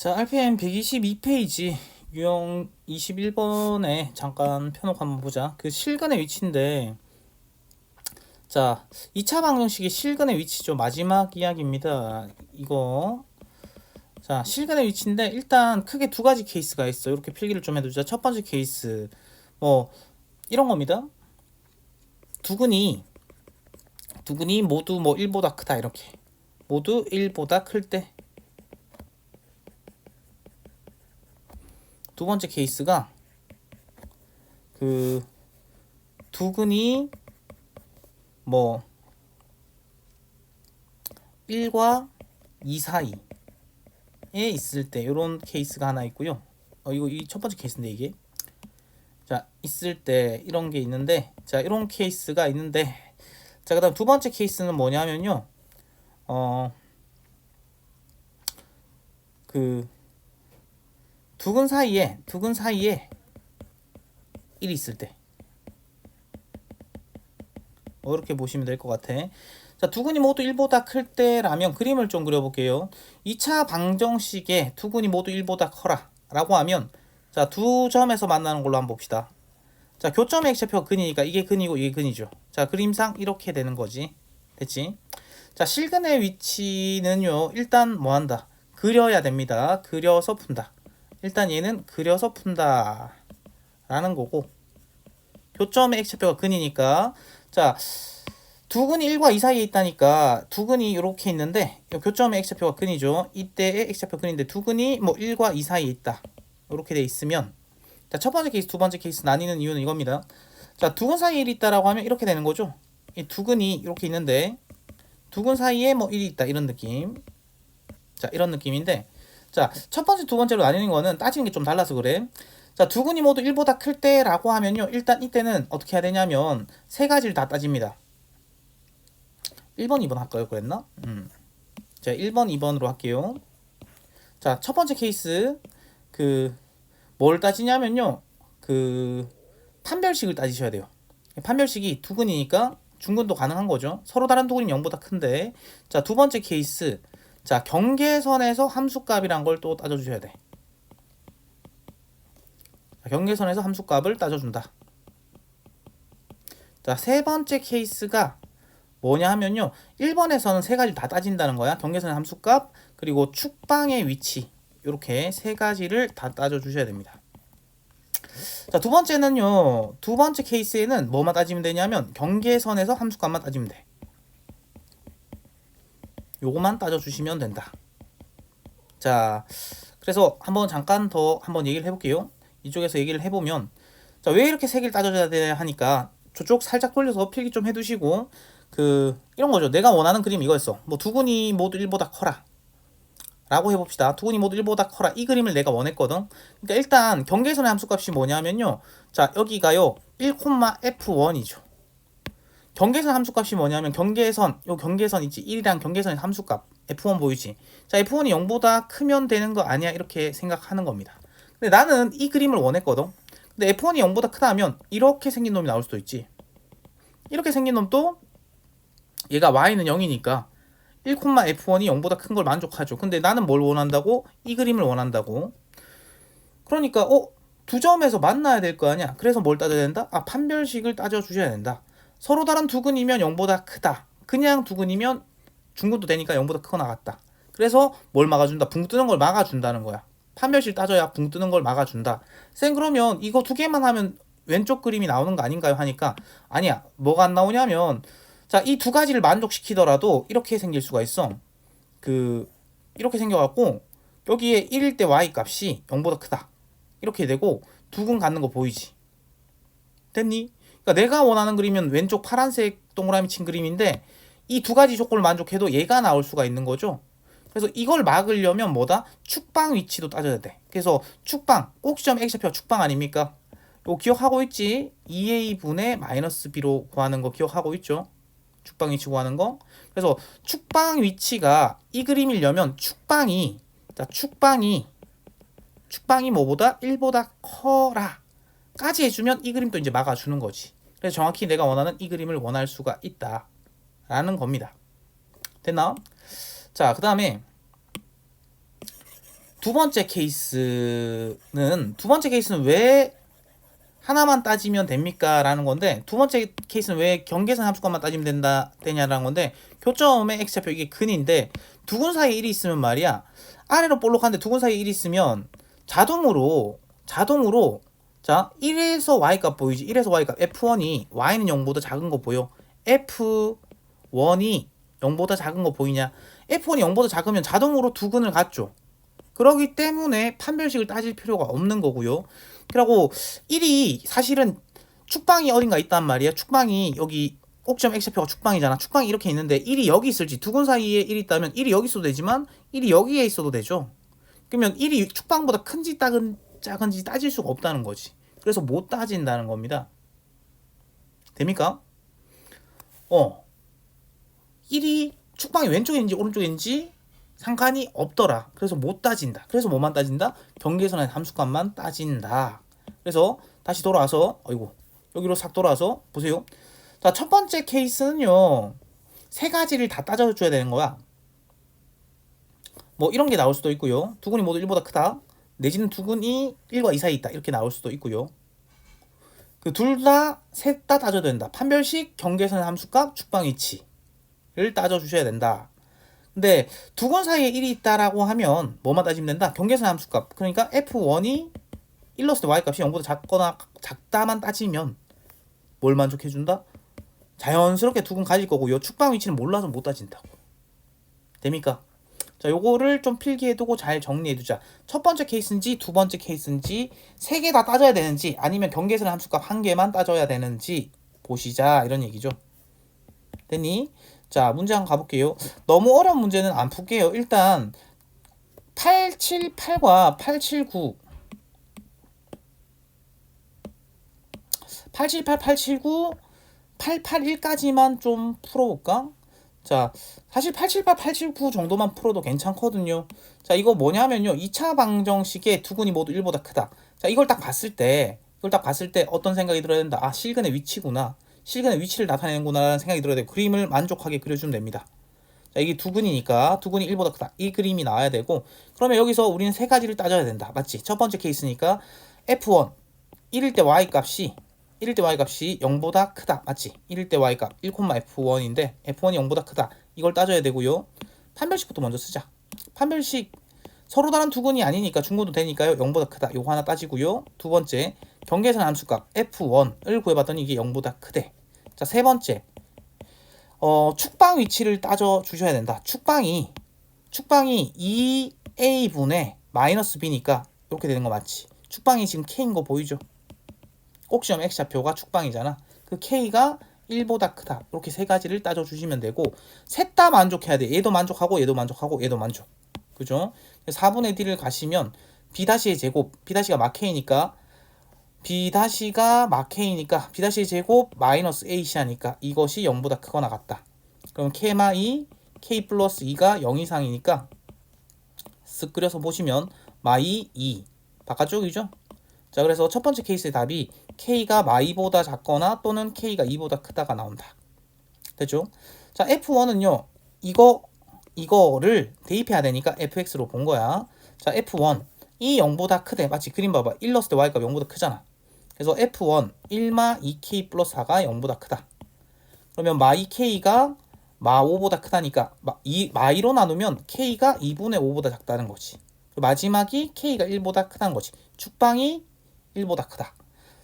자, RPM 122페이지 유형 21번에 잠깐 펴놓고 한번 보자. 그 실근의 위치인데, 자, 2차 방정식의 실근의 위치죠. 마지막 이야기입니다. 이거. 자, 실근의 위치인데 일단 크게 두 가지 케이스가 있어. 이렇게 필기를 좀 해두자. 첫 번째 케이스 뭐 이런 겁니다. 두근이 모두 뭐 1보다 크다, 이렇게. 모두 1보다 클 때. 두 번째 케이스가 그 두근이 뭐 1과 2 사이에 있을 때, 이런 케이스가 하나 있고요. 이거 이 첫 번째 케이스인데, 이게 자 있을 때 이런 게 있는데, 자 이런 케이스가 있는데, 자 그다음 두 번째 케이스는 뭐냐면요, 그 두근 사이에 1이 있을 때, 이렇게 보시면 될 것 같아. 자, 두근이 모두 1보다 클 때라면 그림을 좀 그려볼게요. 2차 방정식에 두근이 모두 1보다 커라 라고 하면, 자, 두 점에서 만나는 걸로 한번 봅시다. 자, 교점의 X좌표가 근이니까 이게 근이고 이게 근이죠. 자, 그림상 이렇게 되는 거지. 됐지? 자, 실근의 위치는요, 일단 뭐 한다? 그려야 됩니다. 그려서 푼다. 일단 얘는 그려서 푼다 라는 거고, 교점의 X좌표가 근이니까, 자, 두근이 1과 2 사이에 있다니까, 두근이 이렇게 있는데 교점의 X좌표가 근이죠. 이때의 X좌표 근인데 두근이 뭐 1과 2 사이에 있다, 이렇게 돼 있으면, 자, 첫 번째 케이스, 두 번째 케이스 나뉘는 이유는 이겁니다. 자, 두근 사이에 1이 있다라고 하면 이렇게 되는 거죠. 이 두근이 이렇게 있는데 두근 사이에 뭐 1이 있다, 이런 느낌. 자, 이런 느낌인데, 자, 첫 번째, 두 번째로 나뉘는 거는 따지는 게 좀 달라서 그래. 자, 두근이 모두 1보다 클 때라고 하면요, 일단 이때는 어떻게 해야 되냐면 세 가지를 다 따집니다. 1번, 2번 할까요? 그랬나? 자, 1번, 2번으로 할게요. 자, 첫 번째 케이스, 뭘 따지냐면요, 판별식을 따지셔야 돼요. 판별식이 두근이니까 중근도 가능한 거죠. 서로 다른 두근이 0보다 큰데. 자, 두 번째 케이스, 자, 경계선에서 함수값이란 걸 또 따져주셔야 돼. 자, 경계선에서 함수값을 따져준다. 자, 세 번째 케이스가 뭐냐 하면요, 1번에서는 세 가지를 다 따진다는 거야. 경계선의 함수값, 그리고 축방의 위치, 이렇게 세 가지를 다 따져주셔야 됩니다. 자, 두 번째는요, 두 번째 케이스에는 뭐만 따지면 되냐면 경계선에서 함수값만 따지면 돼. 요거만 따져주시면 된다. 자, 그래서 잠깐 더 얘기를 해볼게요. 이쪽에서 얘기를 해보면, 자, 왜 이렇게 세 개를 따져야 돼 하니까 저쪽 살짝 돌려서 필기 좀 해두시고, 이런 거죠. 내가 원하는 그림 이거였어. 뭐 두근이 모두 1보다 커라 라고 해봅시다. 두근이 모두 1보다 커라, 이 그림을 내가 원했거든. 그러니까 일단 경계선의 함수값이 뭐냐면요, 자, 여기가요 1,f1이죠. 경계선 함수값이 뭐냐면 요 경계선 있지, 1이랑 경계선의 함수값 f1 보이지. 자, f1이 0보다 크면 되는 거 아니야, 이렇게 생각하는 겁니다. 근데 나는 이 그림을 원했거든. 근데 f1이 0보다 크다 하면 이렇게 생긴 놈이 나올 수도 있지. 이렇게 생긴 놈도 얘가 y는 0이니까 1,f1이 0보다 큰 걸 만족하죠. 근데 나는 뭘 원한다고? 이 그림을 원한다고. 그러니까 두 점에서 만나야 될 거 아니야. 그래서 뭘 따져야 된다? 판별식을 따져 주셔야 된다. 서로 다른 두근이면 0보다 크다. 그냥 두근이면 중근도 되니까 0보다 크거나 같다. 그래서 뭘 막아준다? 붕 뜨는 걸 막아준다는 거야. 판별식 따져야 붕 뜨는 걸 막아준다. 쌤, 그러면 이거 두 개만 하면 왼쪽 그림이 나오는 거 아닌가요? 하니까 아니야. 뭐가 안 나오냐면, 자, 이 두 가지를 만족시키더라도 이렇게 생길 수가 있어. 이렇게 생겨갖고 여기에 1일 때 y 값이 0보다 크다, 이렇게 되고 두근 갖는 거 보이지? 됐니? 그러니까 내가 원하는 그림은 왼쪽 파란색 동그라미 친 그림인데 이 두 가지 조건을 만족해도 얘가 나올 수가 있는 거죠. 그래서 이걸 막으려면 뭐다? 축방 위치도 따져야 돼. 그래서 축방, 꼭지점 X좌표 축방 아닙니까? 이거 기억하고 있지? 2a분의 마이너스 b로 구하는 거 기억하고 있죠? 축방 위치 구하는 거. 그래서 축방 위치가 이 그림이려면 축방이 뭐보다 1보다 커라 까지 해주면 이 그림도 이제 막아주는 거지. 그래서 정확히 내가 원하는 이 그림을 원할 수가 있다 라는 겁니다. 됐나? 자, 그 다음에 두 번째 케이스는 왜 하나만 따지면 됩니까? 라는 건데, 두 번째 케이스는 왜 경계선 함수값만 따지면 되냐라는 건데, 교점의 x좌표 이게 근인데, 두근 사이에 1이 있으면 말이야, 아래로 볼록한데 두근 사이에 1이 있으면 자동으로 자 1에서 y값 보이지? 1에서 y값 f1이 y는 0보다 작은 거 보여? f1이 0보다 작은 거 보이냐? f1이 0보다 작으면 자동으로 두근을 갖죠. 그러기 때문에 판별식을 따질 필요가 없는 거고요. 그리고 1이 사실은 축방이 어딘가 있단 말이야. 축방이 여기 꼭지점 x좌표가 축방이잖아. 축방이 이렇게 있는데 1이 여기 있을지, 두근 사이에 1이 있다면 1이 여기 있어도 되지만 1이 여기에 있어도 되죠. 그러면 1이 축방보다 큰지 작은지 따질 수가 없다는 거지. 그래서 못 따진다는 겁니다. 됩니까? 1이 축방이 왼쪽에 있는지 오른쪽에 있는지 상관이 없더라. 그래서 못 따진다. 그래서 뭐만 따진다? 경계선의 함수값만 따진다. 그래서 다시 돌아와서 여기로 싹 돌아와서 보세요. 자, 첫 번째 케이스는요, 세 가지를 다 따져줘야 되는 거야. 뭐 이런 게 나올 수도 있고요. 두근이 모두 1보다 크다. 내지는 두근이 1과 2 사이에 있다. 이렇게 나올 수도 있고요. 그 셋 다 따져야 된다. 판별식, 경계선의 함수값, 축방 위치를 따져주셔야 된다. 근데 두근 사이에 1이 있다라고 하면 뭐만 따지면 된다? 경계선 함수값. 그러니까 f1이 1 넣었을 때 y값이 0보다 작거나 작다만 따지면 뭘 만족해준다? 자연스럽게 두근 가질 거고요. 축방 위치는 몰라서 못 따진다고. 됩니까? 자, 요거를 좀 필기해두고 잘 정리해두자. 첫 번째 케이스인지 두 번째 케이스인지 세 개 다 따져야 되는지, 아니면 경계선 함수값 한 개만 따져야 되는지 보시자, 이런 얘기죠. 됐니? 자, 문제 한번 가볼게요. 너무 어려운 문제는 안 풀게요. 일단 878과 879 878, 879, 881까지만 좀 풀어볼까? 자, 사실 878, 879 정도만 풀어도 괜찮거든요. 자, 이거 뭐냐면요, 2차 방정식의 두근이 모두 1보다 크다. 자, 이걸 딱 봤을 때 어떤 생각이 들어야 된다? 아, 실근의 위치구나. 실근의 위치를 나타내는구나 라는 생각이 들어야 되고, 그림을 만족하게 그려주면 됩니다. 자, 이게 두근이니까 두근이 1보다 크다. 이 그림이 나와야 되고, 그러면 여기서 우리는 세 가지를 따져야 된다. 맞지? 첫 번째 케이스니까 f1 1일 때 y값이 0보다 크다. 맞지? 1일 때 y값 1,f1인데 f1이 0보다 크다. 이걸 따져야 되고요. 판별식부터 먼저 쓰자. 판별식 서로 다른 두근이 아니니까 중고도 되니까요. 0보다 크다. 요거 하나 따지고요. 두 번째, 경계선 함수값 f1을 구해봤더니 이게 0보다 크대. 자, 세 번째, 축방 위치를 따져 주셔야 된다. 축방이 2a분의 마이너스 b니까 이렇게 되는 거 맞지? 축방이 지금 k인 거 보이죠? 꼭지점 x좌표가 축방이잖아. 그 k가 1보다 크다. 이렇게 세 가지를 따져 주시면 되고, 셋 다 만족해야 돼. 얘도 만족하고 얘도 만족하고 얘도 만족. 그죠? 4분의 d를 가시면 b-의 제곱, b-가 마k니까 b-의 제곱 마이너스 a-하니까 이것이 0보다 크거나 같다. 그럼 k-2, k 플러스 2가 0 이상이니까 쓱 그려서 보시면 마이 2 바깥쪽이죠. 자, 그래서 첫 번째 케이스의 답이 k가 마이보다 작거나 또는 k가 2보다 크다가 나온다. 됐죠? 자, f1은요, 이거를 대입해야 되니까 fx로 본 거야. 자, f1 이 0보다 크대. 마치 그림 봐봐. 1 넣었을 때 y값 0보다 크잖아. 그래서 f1 1마 2k 플러스 4가 0보다 크다. 그러면 마 2k가 마 5보다 크다니까 마2로 나누면 k가 2분의 5보다 작다는 거지. 마지막이 k가 1보다 크다는 거지. 축방이 1보다 크다.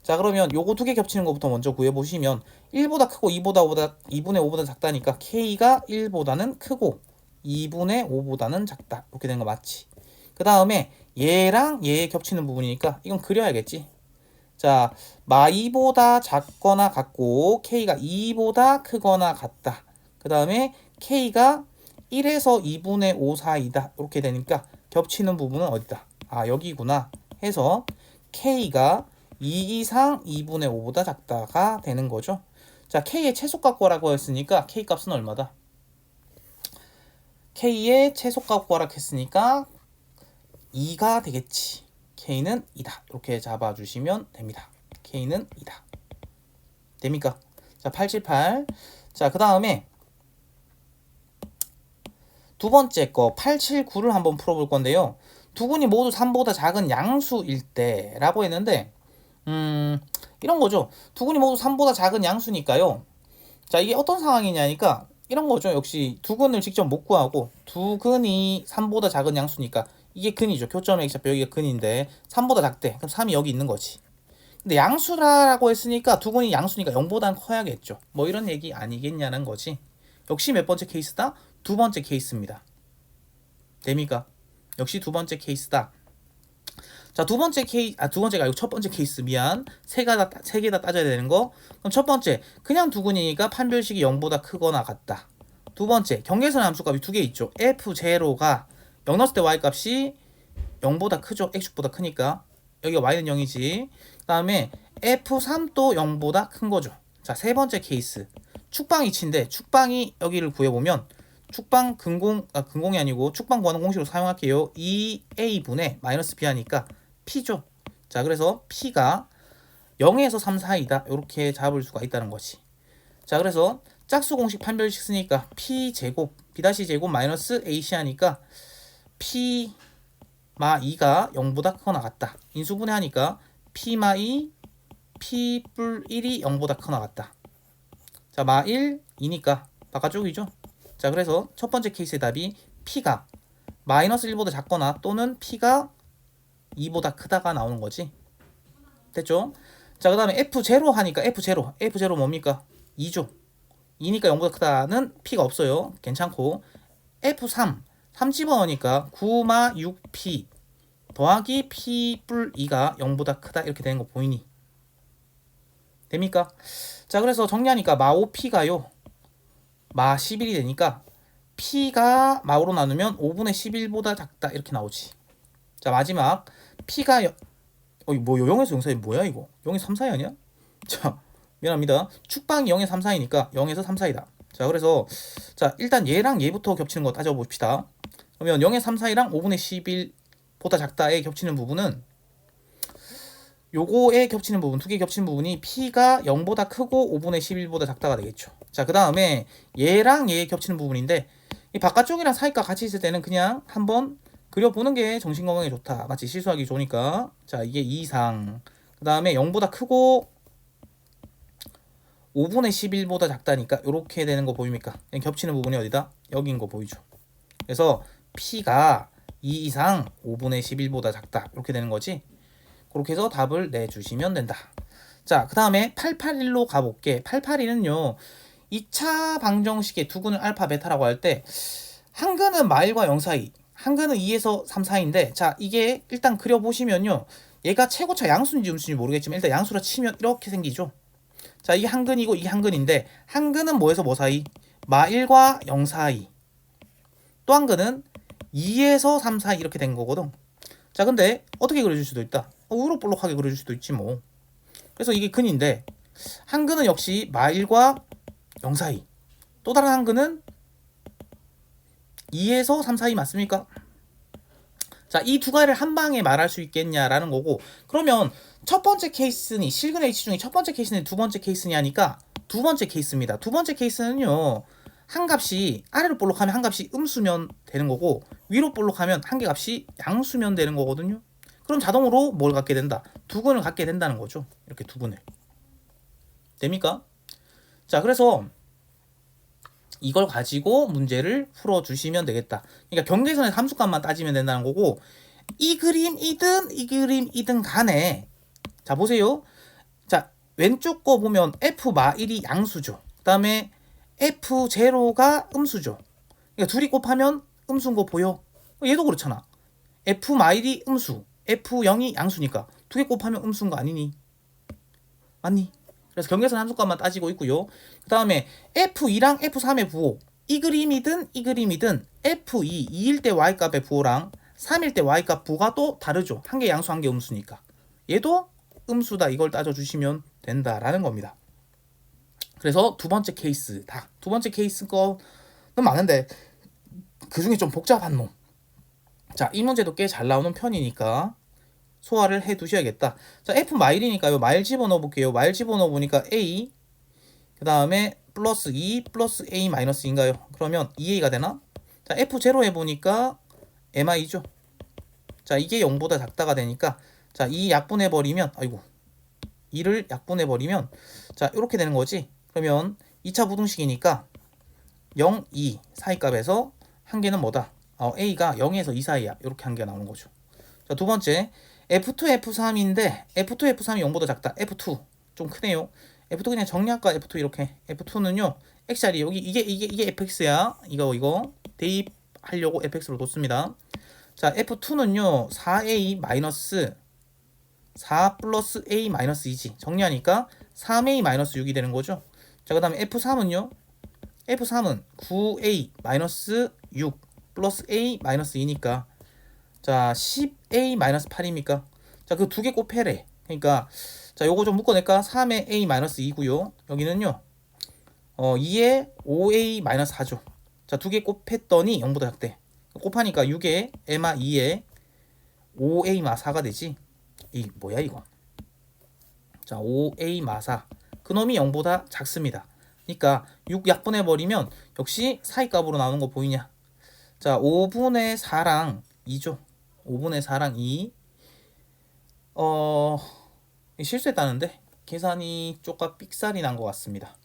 자, 그러면 요거 두 개 겹치는 것부터 먼저 구해보시면 1보다 크고 2분의 5보다 작다니까 k가 1보다는 크고 2분의 5보다는 작다. 이렇게 된 거 맞지? 그 다음에 얘랑 얘 겹치는 부분이니까 이건 그려야겠지. 자, 마2보다 작거나 같고 k가 2보다 크거나 같다. 그 다음에 k가 1에서 2분의 5 사이다. 이렇게 되니까 겹치는 부분은 어디다? 아, 여기구나 해서 k가 2 이상 2분의 5보다 작다가 되는 거죠. 자, k의 최소값 구하라고 했으니까 k 값은 얼마다? k의 최소값 구하라고 했으니까 2가 되겠지. k는 2다. 이렇게 잡아주시면 됩니다. k는 2다. 됩니까? 자, 878. 자, 그 다음에 두 번째 거 8, 7, 9를 한번 풀어볼 건데요. 두근이 모두 3보다 작은 양수일 때라고 했는데 이런 거죠. 두근이 모두 3보다 작은 양수니까요. 자, 이게 어떤 상황이냐니까 이런 거죠. 역시 두근을 직접 못 구하고 두근이 3보다 작은 양수니까 이게 근이죠. 교점 X좌표 여기가 근인데 3보다 작대. 그럼 3이 여기 있는 거지. 근데 양수라고 했으니까 두근이 양수니까 0보단 커야겠죠. 뭐 이런 얘기 아니겠냐는 거지. 역시 몇 번째 케이스다? 두 번째 케이스입니다. 됩니까? 역시 두 번째 케이스다. 자, 두 번째가 아니고 첫 번째 케이스 미안. 세 개 다 따져야 되는 거. 그럼 첫 번째, 그냥 두근이니까 판별식이 0보다 크거나 같다. 두 번째, 경계선 함수값이 두 개 있죠. F0가 0 넣었을 때 y값이 0보다 크죠. x축보다 크니까. 여기가 y는 0이지. 그 다음에 F3도 0보다 큰 거죠. 자, 세 번째 케이스. 축방 이치인데 축방이 여기를 구해보면 축방 근공이 아니고 축방 구하는 공식으로 사용할게요. 2a분의 마이너스 b 하니까 p죠. 자, 그래서 p가 0에서 3 사이다. 이렇게 잡을 수가 있다는 거지. 자, 그래서 짝수 공식 판별식 쓰니까 p 제곱 b 제곱 마이너스 ac 하니까 p 마 2가 0보다 크거나 같다. 인수분해하니까 p 마 2 p 뿔 1이 0보다 크거나 같다. 자, 마 1 2니까 바깥쪽이죠. 자, 그래서 첫 번째 케이스의 답이 p가 마이너스 1보다 작거나 또는 p가 2보다 크다가 나오는 거지. 됐죠? 자, 그 다음에 F0 하니까 F0 뭡니까? 2죠. 2니까 0보다 크다는 p가 없어요. 괜찮고 F3 3 집어넣으니까 9마 6p 더하기 p 뿔 2가 0보다 크다 이렇게 되는 거 보이니? 됩니까? 자, 그래서 정리하니까 마 5p가요 마 11이 되니까 p가 마로 나누면 5분의 11보다 작다 이렇게 나오지. 자, 마지막 p가 뭐 0에서 0 사이 뭐야 이거? 0에서 3 사이 아니야? 자, 미안합니다. 축방이 0에서 3 사이니까 0에서 3 사이다. 자, 그래서 자, 일단 얘랑 얘부터 겹치는 거 따져봅시다. 그러면 0에서 3 사이랑 5분의 11보다 작다에 겹치는 부분은 요거에 겹치는 부분, 두 개 겹치는 부분이 p가 0보다 크고 5분의 11보다 작다가 되겠죠. 자, 그 다음에 얘랑 얘 겹치는 부분인데 이 바깥쪽이랑 사이가 같이 있을 때는 그냥 한번 그려보는 게 정신건강에 좋다. 마치 실수하기 좋으니까. 자, 이게 2 이상. 그 다음에 0보다 크고 5분의 11보다 작다니까 이렇게 되는 거 보입니까? 겹치는 부분이 어디다? 여기인 거 보이죠? 그래서 p가 2 이상 5분의 11보다 작다. 이렇게 되는 거지. 그렇게 해서 답을 내주시면 된다. 자, 그 다음에 881로 가볼게. 881은요 2차 방정식의 두근을 알파 베타라고 할 때 한근은 마일과 0 사이, 한근은 2에서 3 사이인데, 자, 이게 일단 그려보시면요 얘가 최고차 양수인지 음수인지 모르겠지만 일단 양수로 치면 이렇게 생기죠. 자, 이게 한근이고 이게 한근인데 한근은 뭐에서 뭐 사이? 마 1과 0 사이. 또 한근은 2에서 3 사이 이렇게 된 거거든. 자, 근데 어떻게 그려줄 수도 있다. 우록볼록하게 그려줄 수도 있지 뭐. 그래서 이게 근인데 한근은 역시 마 1과 0 사이. 또 다른 한근은 2에서 3 사이 맞습니까? 자, 이 두 가지를 한 방에 말할 수 있겠냐라는 거고, 그러면 첫 번째 케이스니 실근 H 중에 첫 번째 케이스니 두 번째 케이스냐니까 두 번째 케이스입니다. 두 번째 케이스는요 한 값이 아래로 볼록하면 한 값이 음수면 되는 거고 위로 볼록하면 한 개 값이 양수면 되는 거거든요. 그럼 자동으로 뭘 갖게 된다? 두근을 갖게 된다는 거죠. 이렇게 두근을. 됩니까? 자, 그래서 이걸 가지고 문제를 풀어주시면 되겠다. 그러니까 경계선의 함수값만 따지면 된다는 거고, 이 그림이든 간에, 자, 보세요. 자, 왼쪽 거 보면 F 마 1이 양수죠. 그 다음에 F0가 음수죠. 그러니까 둘이 곱하면 음수인 거 보여? 얘도 그렇잖아. F 마 1이 음수, F0이 양수니까 두 개 곱하면 음수인 거 아니니? 맞니? 그래서 경계선 함수값만 따지고 있고요. 그 다음에 F2랑 F3의 부호, 이 그림이든 F2, 2일 때 Y값의 부호랑 3일 때 Y값 부호가 또 다르죠. 한 개 양수 한 개 음수니까. 얘도 음수다. 이걸 따져주시면 된다라는 겁니다. 그래서 두 번째 케이스다. 두 번째 케이스 거는 많은데 그 중에 좀 복잡한 놈. 자, 이 문제도 꽤 잘 나오는 편이니까 소화를 해 두셔야겠다. 자, F 마일이니까요. 마일 집어넣어 볼게요. 마일 집어넣어 보니까 A, 그 다음에 플러스 2 플러스 A 마이너스 인가요? 그러면 2A가 되나? 자, F0 해보니까 MI죠. 자, 이게 0보다 작다가 되니까 자, 이 약분해버리면 아이고 2를 약분해버리면 자, 이렇게 되는 거지. 그러면 2차 부등식이니까 0, 2 사이값에서 한 개는 뭐다? A가 0에서 2 사이야. 이렇게 한 개가 나오는 거죠. 자, 두 번째 F2, F3인데 F2, F3이 0보다 작다. F2 좀 크네요. F2 그냥 정리할까? F2 이렇게. F2는요. X자리 여기 이게 fx야. 이거 대입하려고 fx로 뒀습니다. 자, F2는요. 4a 마이너스 4 플러스 a 마이너스 2지. 정리하니까 3a 마이너스 6이 되는 거죠. 자, 그 다음에 F3은요. F3은 9a 마이너스 6 플러스 a 마이너스 2니까 자 10a 마이너스 8입니까? 자, 그 두 개 곱해래. 그러니까 자, 요거 좀 묶어낼까? 3에 a 마이너스 2고요. 여기는요 2에 5a 마이너스 4죠. 자, 두 개 곱했더니 0보다 작대. 곱하니까 6에 m아 2에 5a 마 4가 되지. 이 뭐야 이거? 자, 5a 마 4. 그놈이 0보다 작습니다. 그러니까 6 약분해버리면 역시 사이값으로 나오는 거 보이냐? 자, 5분의 4랑 2죠. 5분의 4랑 2. 실수했다는데 계산이 쪼까 삑살이 난 것 같습니다.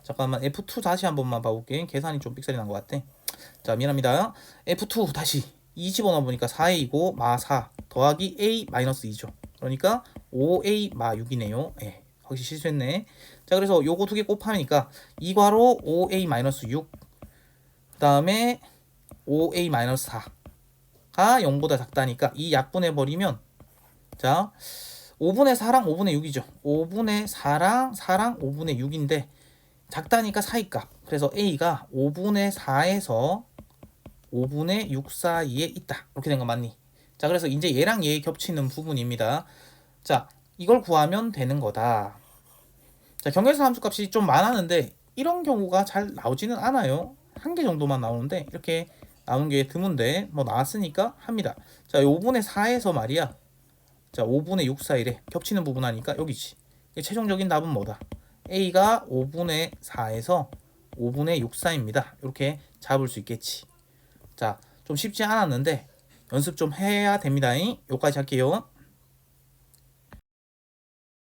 잠깐만 F2 다시 한 번만 봐볼게. 계산이 좀 삑살이 난 것 같아. 자, 미안합니다. F2 다시 2 집어넣어보니까 4a이고 마 4 더하기 a 마이너스 2죠. 그러니까 5a 마 6이네요. 예, 확실히 실수했네. 자, 그래서 요거 두 개 곱하니까 2괄호 5a 마이너스 6 그 다음에 5a 마이너스 4가 0보다 작다니까 이 약분해버리면 자 5분의 4랑 5분의 6이죠. 5분의 4랑 5분의 6인데 작다니까 사이값. 그래서 A가 5분의 4에서 5분의 6 사이에 있다. 이렇게 된 거 맞니? 자, 그래서 이제 얘랑 얘 겹치는 부분입니다. 자, 이걸 구하면 되는 거다. 자, 경계선 함수값이 좀 많았는데 이런 경우가 잘 나오지는 않아요. 한 개 정도만 나오는데 이렇게 나오는 게 드문데 뭐 나왔으니까 합니다. 자, 5분의 4에서 말이야. 자, 5분의 6 사이래. 겹치는 부분 하니까 여기지. 최종적인 답은 뭐다? A가 5분의 4에서 5분의 6 사이입니다. 이렇게 잡을 수 있겠지. 자, 좀 쉽지 않았는데 연습 좀 해야 됩니다. 여기까지 할게요.